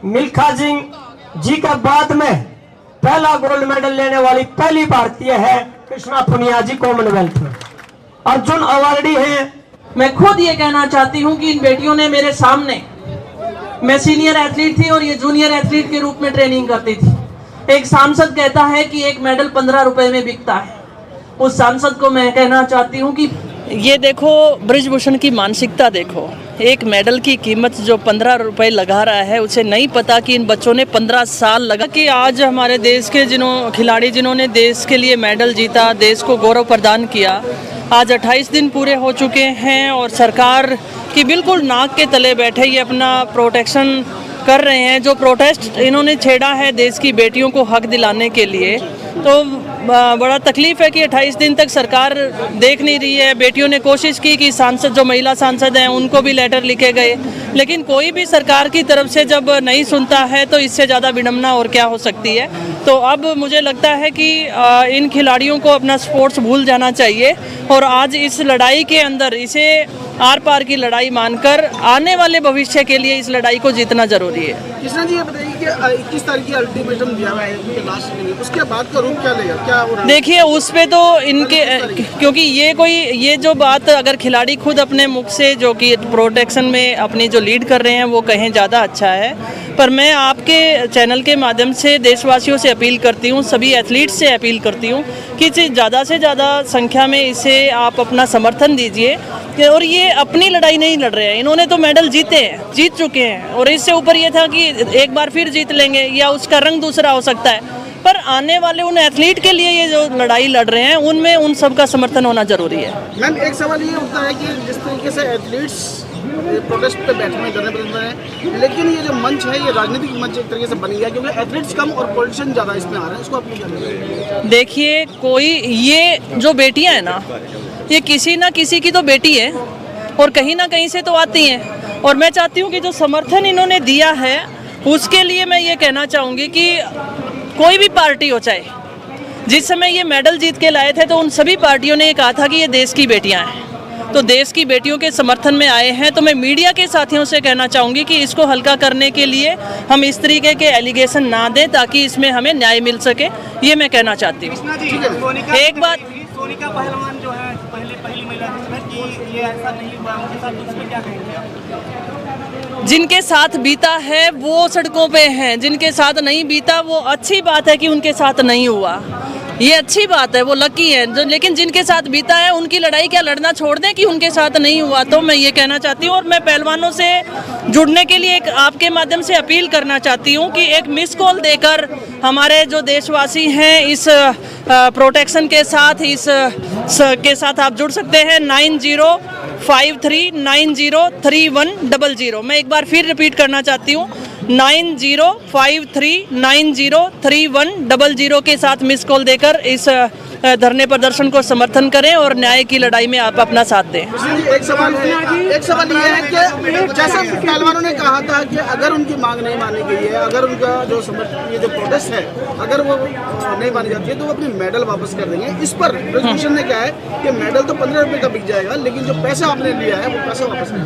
मिल्खा सिंह जी के बाद में पहला गोल्ड मेडल लेने वाली पहली भारतीय है कृष्णा पुनिया जी कॉमनवेल्थ में। अर्जुन अवार्डी हैं। मैं खुद ये कहना चाहती हूँ कि इन बेटियों ने मेरे सामने, मैं सीनियर एथलीट थी और ये जूनियर एथलीट के रूप में ट्रेनिंग करती थी। एक सांसद कहता है कि एक मेडल 15 रुपए में बिकता है। उस सांसद को मैं कहना चाहती हूँ कि ये देखो ब्रिजभूषण की मानसिकता देखो, एक मेडल की कीमत जो 15 रुपए लगा रहा है, उसे नहीं पता कि इन बच्चों ने 15 साल लगा कि आज हमारे देश के खिलाड़ी जिन्होंने देश के लिए मेडल जीता, देश को गौरव प्रदान किया, आज 28 दिन पूरे हो चुके हैं और सरकार की बिल्कुल नाक के तले बैठे ये अपना प्रोटेक्शन कर रहे हैं। जो प्रोटेस्ट इन्होंने छेड़ा है देश की बेटियों को हक दिलाने के लिए, तो बड़ा तकलीफ है कि 28 दिन तक सरकार देख नहीं रही है। बेटियों ने कोशिश की कि सांसद, जो महिला सांसद हैं, उनको भी लेटर लिखे गए, लेकिन कोई भी सरकार की तरफ से जब नहीं सुनता है तो इससे ज़्यादा विडंबना और क्या हो सकती है। तो अब मुझे लगता है कि इन खिलाड़ियों को अपना स्पोर्ट्स भूल जाना चाहिए और आज इस लड़ाई के अंदर इसे आर पार की लड़ाई मानकर आने वाले भविष्य के लिए इस लड़ाई को जीतना जरूरी है। कृष्णा जी, ये बताइए कि 21 तारीख की अल्टीमेटम दिया हुआ है उनके लास्ट के लिए, उसके बाद का रूप क्या लेगा, क्या हो रहा है? देखिए उस पे तो इनके, क्योंकि ये जो बात अगर खिलाड़ी खुद अपने मुख से जो कि प्रोटेक्शन में अपनी जो लीड कर रहे हैं वो कहें ज़्यादा अच्छा है। पर मैं आपके चैनल के माध्यम से देशवासियों से अपील करती हूँ, सभी एथलीट्स से अपील करती हूँ कि ज़्यादा से ज़्यादा संख्या में इसे आप अपना समर्थन दीजिए। और ये अपनी लड़ाई नहीं लड़ रहे हैं, इन्होंने तो मेडल जीत चुके हैं और इससे ऊपर ये था कि एक बार फिर जीत लेंगे या उसका रंग दूसरा हो सकता है। पर आने वाले उन एथलीट के लिए ये जो लड़ाई लड़ रहे हैं उनमें उन सब का समर्थन होना जरूरी है। मैम, एक सवाल ये उठता है कि जिस तरीके से एथलीट्स प्रोटेस्ट पे बैठे हुए धरने पर हैं, लेकिन ये जो मंच है ये राजनीतिक मंच एक तरीके से बन गया क्योंकि एथलीट्स कम और पॉलिटिशियन ज़्यादा इसमें आ रहे हैं, इसको आप क्या करेंगे? देखिए, कोई ये जो बेटियां हैं ना, ये किसी ना किसी की तो बेटी है और कहीं ना कहीं से तो आती हैं। और मैं चाहती हूँ कि जो समर्थन इन्होंने दिया है उसके लिए मैं ये कहना चाहूँगी कि कोई भी पार्टी हो, चाहे जिस समय ये मेडल जीत के लाए थे तो उन सभी पार्टियों ने ये कहा था कि ये देश की बेटियां हैं, तो देश की बेटियों के समर्थन में आए हैं। तो मैं मीडिया के साथियों से कहना चाहूँगी कि इसको हल्का करने के लिए हम इस तरीके के एलिगेशन ना दें ताकि इसमें हमें न्याय मिल सके, ये मैं कहना चाहती हूँ। एक बात, सोनिका पहलवान जो है पहली महिला कि ये ऐसा नहीं हुआ, उनके साथ उसमें क्या कहेंगे आप? जिनके साथ बीता है वो सड़कों पे हैं, जिनके साथ नहीं बीता वो अच्छी बात है कि उनके साथ नहीं हुआ, ये अच्छी बात है, वो लकी है। लेकिन जिनके साथ बीता है उनकी लड़ाई क्या लड़ना छोड़ दें कि उनके साथ नहीं हुआ। तो मैं ये कहना चाहती हूँ और मैं पहलवानों से जुड़ने के लिए एक आपके माध्यम से अपील करना चाहती हूँ कि एक मिस कॉल देकर हमारे जो देशवासी हैं इस प्रोटेक्शन के साथ के साथ आप जुड़ सकते हैं। 9053903100। मैं एक बार फिर रिपीट करना चाहती हूँ, 9053903100 के साथ मिस कॉल देकर इस धरने प्रदर्शन को समर्थन करें और न्याय की लड़ाई में आप अपना साथ दें। एक सवाल ये है कि जैसा पहलवानों ने कहा था कि अगर उनकी मांग नहीं मानी गई है, अगर उनका जो ये जो प्रोटेस्ट है अगर वो नहीं मानी जाती है तो वो अपनी मेडल वापस कर देंगे। इस पर ब्रिजभूषण ने कहा है कि मेडल तो 15 रुपये का बिक जाएगा, लेकिन जो पैसा आपने लिया है वो पैसा वापस नहीं।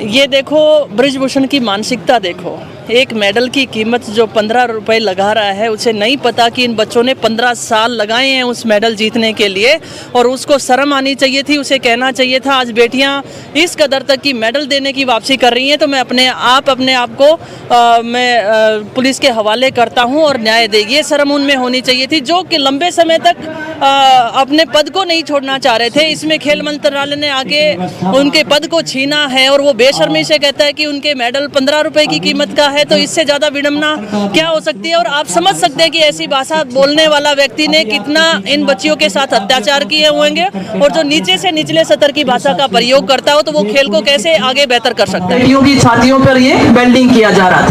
ये देखो ब्रिजभूषण की मानसिकता देखो, एक मेडल की कीमत जो 15 रुपए लगा रहा है, उसे नहीं पता कि इन बच्चों ने 15 साल लगाए हैं उस मेडल जीतने के लिए और उसको शर्म आनी चाहिए थी, उसे कहना चाहिए था। आज बेटियां इस कदर तक की मेडल देने की वापसी कर रही हैं तो मैं अपने आप को पुलिस के हवाले करता हूं और न्याय दे। ये शर्म उनमें होनी चाहिए थी जो कि लंबे समय तक अपने पद को नहीं छोड़ना चाह रहे थे। इसमें खेल मंत्रालय ने आके उनके पद को छीना है और वो बेशर्मी से कहता है कि उनके मेडल 15 रुपए की कीमत का है, तो इससे ज्यादा विडंबना क्या हो सकती है। और आप समझ सकते हैं कि ऐसी भाषा बोलने वाला व्यक्ति ने कितना इन बच्चियों के साथ अत्याचार किए होंगे और जो नीचे से निचले स्तर की भाषा का प्रयोग करता हो तो वो खेल को कैसे आगे बेहतर कर सकता है। बेटियों की छातियों पर ये बेल्डिंग किया जा रहा था।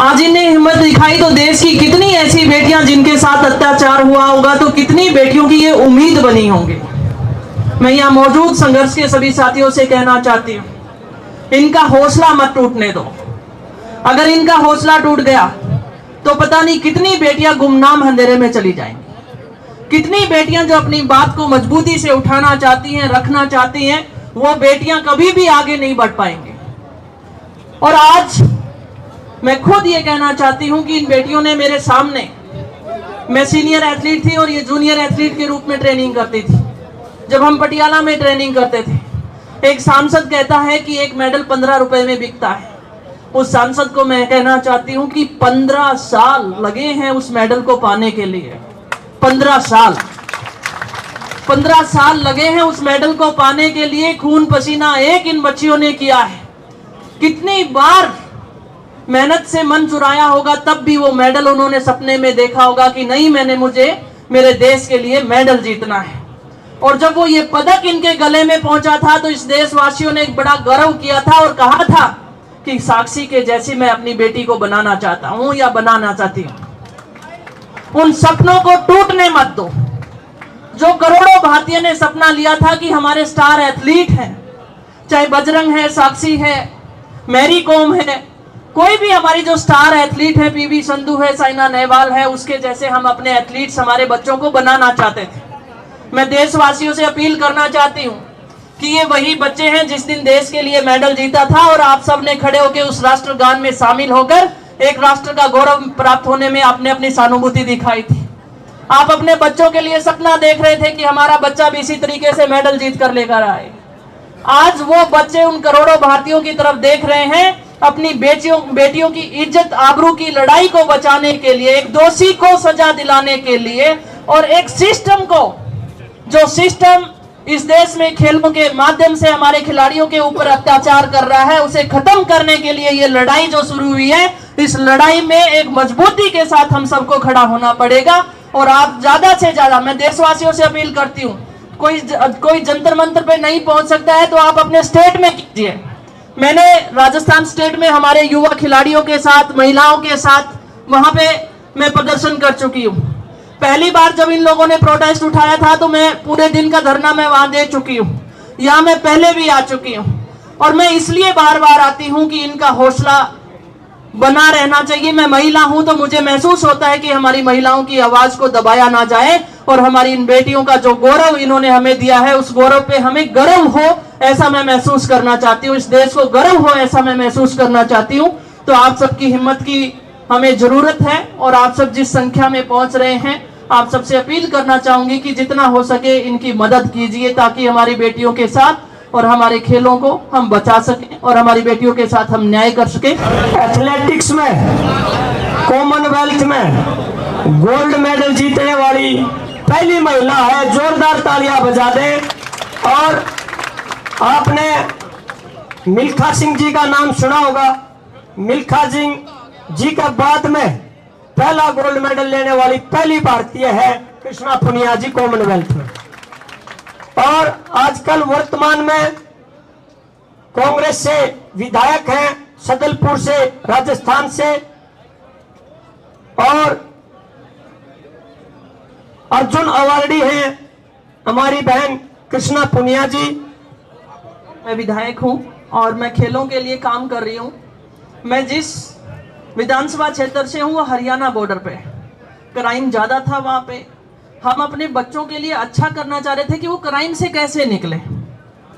आज इन्हें हिम्मत दिखाई तो देश की कितनी ऐसी बेटियां जिनके साथ अत्याचार हुआ होगा, तो कितनी बेटियों की ये उम्मीद बनी होंगी। मैं यहाँ मौजूद संघर्ष के सभी साथियों से कहना चाहती हूँ, इनका हौसला मत टूटने दो। अगर इनका हौसला टूट गया तो पता नहीं कितनी बेटियां गुमनाम अंधेरे में चली जाएंगी, कितनी बेटियां जो अपनी बात को मजबूती से उठाना चाहती हैं, रखना चाहती हैं, वो बेटियां कभी भी आगे नहीं बढ़ पाएंगी। और आज मैं खुद ये कहना चाहती हूँ कि इन बेटियों ने मेरे सामने, मैं सीनियर एथलीट थी और ये जूनियर एथलीट के रूप में ट्रेनिंग करती थी। जब हम पटियाला में ट्रेनिंग करते थे, एक सांसद कहता है कि एक मेडल 15 रुपए में बिकता है। उस सांसद को मैं कहना चाहती हूँ कि 15 साल लगे हैं उस मेडल को पाने के लिए। 15 साल लगे हैं उस मेडल को पाने के लिए। खून पसीना एक इन बच्चियों ने किया है। कितनी बार मेहनत से मन चुराया होगा, तब भी वो मेडल उन्होंने सपने में देखा होगा कि नहीं, मुझे मेरे देश के लिए मेडल जीतना है। और जब वो ये पदक इनके गले में पहुंचा था तो इस देशवासियों ने एक बड़ा गर्व किया था और कहा था कि साक्षी के जैसी मैं अपनी बेटी को बनाना चाहता हूं या बनाना चाहती हूं। उन सपनों को टूटने मत दो। जो करोड़ों भारतीय ने सपना लिया था कि हमारे स्टार एथलीट हैं, चाहे बजरंग है, साक्षी है, मैरी कॉम है, कोई भी हमारी जो स्टार एथलीट है, पीवी संधू है, साइना नेहवाल है, उसके जैसे हम अपने एथलीट्स, हमारे बच्चों को बनाना चाहते थे। मैं देशवासियों से अपील करना चाहती हूँ कि ये वही बच्चे हैं जिस दिन देश के लिए मेडल जीता था और आप सब ने खड़े होकर उस राष्ट्रगान में शामिल होकर एक राष्ट्र का गौरव प्राप्त होने में आपने अपनी सहानुभूति दिखाई थी। आप अपने बच्चों के लिए सपना देख रहे थे कि हमारा बच्चा भी इसी तरीके से मेडल जीत कर लेकर आए। आज वो बच्चे उन करोड़ों भारतीयों की तरफ देख रहे हैं, अपनी बेटियों की इज्जत आबरू की लड़ाई को बचाने के लिए, एक दोषी को सजा दिलाने के लिए और एक सिस्टम को, जो सिस्टम इस देश में खेलों के माध्यम से हमारे खिलाड़ियों के ऊपर अत्याचार कर रहा है, उसे खत्म करने के लिए ये लड़ाई जो शुरू हुई है, इस लड़ाई में एक मजबूती के साथ हम सबको खड़ा होना पड़ेगा। और आप ज्यादा से ज्यादा, मैं देशवासियों से अपील करती हूँ, कोई जंतर मंतर पे नहीं पहुंच सकता है तो आप अपने स्टेट में कीजिए। मैंने राजस्थान स्टेट में हमारे युवा खिलाड़ियों के साथ, महिलाओं के साथ वहां पे मैं प्रदर्शन कर चुकी हूँ। पहली बार जब इन लोगों ने प्रोटेस्ट उठाया था तो मैं पूरे दिन का धरना मैं वहां दे चुकी हूँ। यहाँ मैं पहले भी आ चुकी हूँ और मैं इसलिए बार बार आती हूँ कि इनका हौसला बना रहना चाहिए। मैं महिला हूं तो मुझे महसूस होता है कि हमारी महिलाओं की आवाज को दबाया ना जाए और हमारी इन बेटियों का जो गौरव इन्होंने हमें दिया है, उस गौरव पे हमें गर्व हो, ऐसा मैं महसूस करना चाहती हूँ। इस देश को गर्व हो, ऐसा मैं महसूस करना चाहती हूँ। तो आप सबकी हिम्मत की हमें जरूरत है और आप सब जिस संख्या में पहुंच रहे हैं, आप सबसे अपील करना चाहूंगी कि जितना हो सके इनकी मदद कीजिए ताकि हमारी बेटियों के साथ और हमारे खेलों को हम बचा सकें और हमारी बेटियों के साथ हम न्याय कर सकें। एथलेटिक्स में, कॉमनवेल्थ में गोल्ड मेडल जीतने वाली पहली महिला है, जोरदार तालियां बजा दें। और आपने मिल्खा सिंह जी का नाम सुना होगा। मिल्खा सिंह जी के बाद में पहला गोल्ड मेडल लेने वाली पहली भारतीय है कृष्णा पुनिया जी, कॉमनवेल्थ में। और आजकल वर्तमान में कांग्रेस से विधायक हैं, सदलपुर से, राजस्थान से। और अर्जुन अवार्डी हैं हमारी बहन कृष्णा पुनिया जी। मैं विधायक हूं और मैं खेलों के लिए काम कर रही हूं। मैं जिस विधानसभा क्षेत्र से हूं वो हरियाणा बॉर्डर पे, क्राइम ज्यादा था वहां पे। हम अपने बच्चों के लिए अच्छा करना चाह रहे थे कि वो क्राइम से कैसे निकले,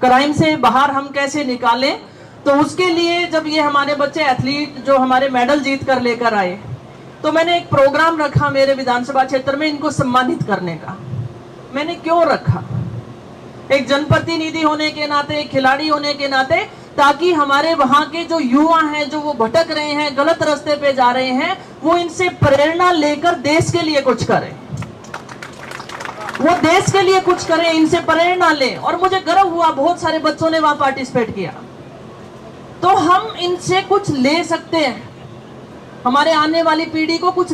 क्राइम से बाहर हम कैसे निकालें। तो उसके लिए जब ये हमारे बच्चे एथलीट जो हमारे मेडल जीत कर लेकर आए, तो मैंने एक प्रोग्राम रखा मेरे विधानसभा क्षेत्र में इनको सम्मानित करने का। मैंने क्यों रखा? एक जनप्रतिनिधि होने के नाते, एक खिलाड़ी होने के नाते, ताकि हमारे वहां के जो युवा हैं, जो वो भटक रहे हैं, गलत रास्ते पे जा रहे हैं, वो इनसे प्रेरणा लेकर देश के लिए कुछ करें, वो देश के लिए कुछ करें, इनसे प्रेरणा लें। और मुझे गर्व हुआ, बहुत सारे बच्चों ने वहां पार्टिसिपेट किया। तो हम इनसे कुछ ले सकते हैं, हमारे आने वाली पीढ़ी को कुछ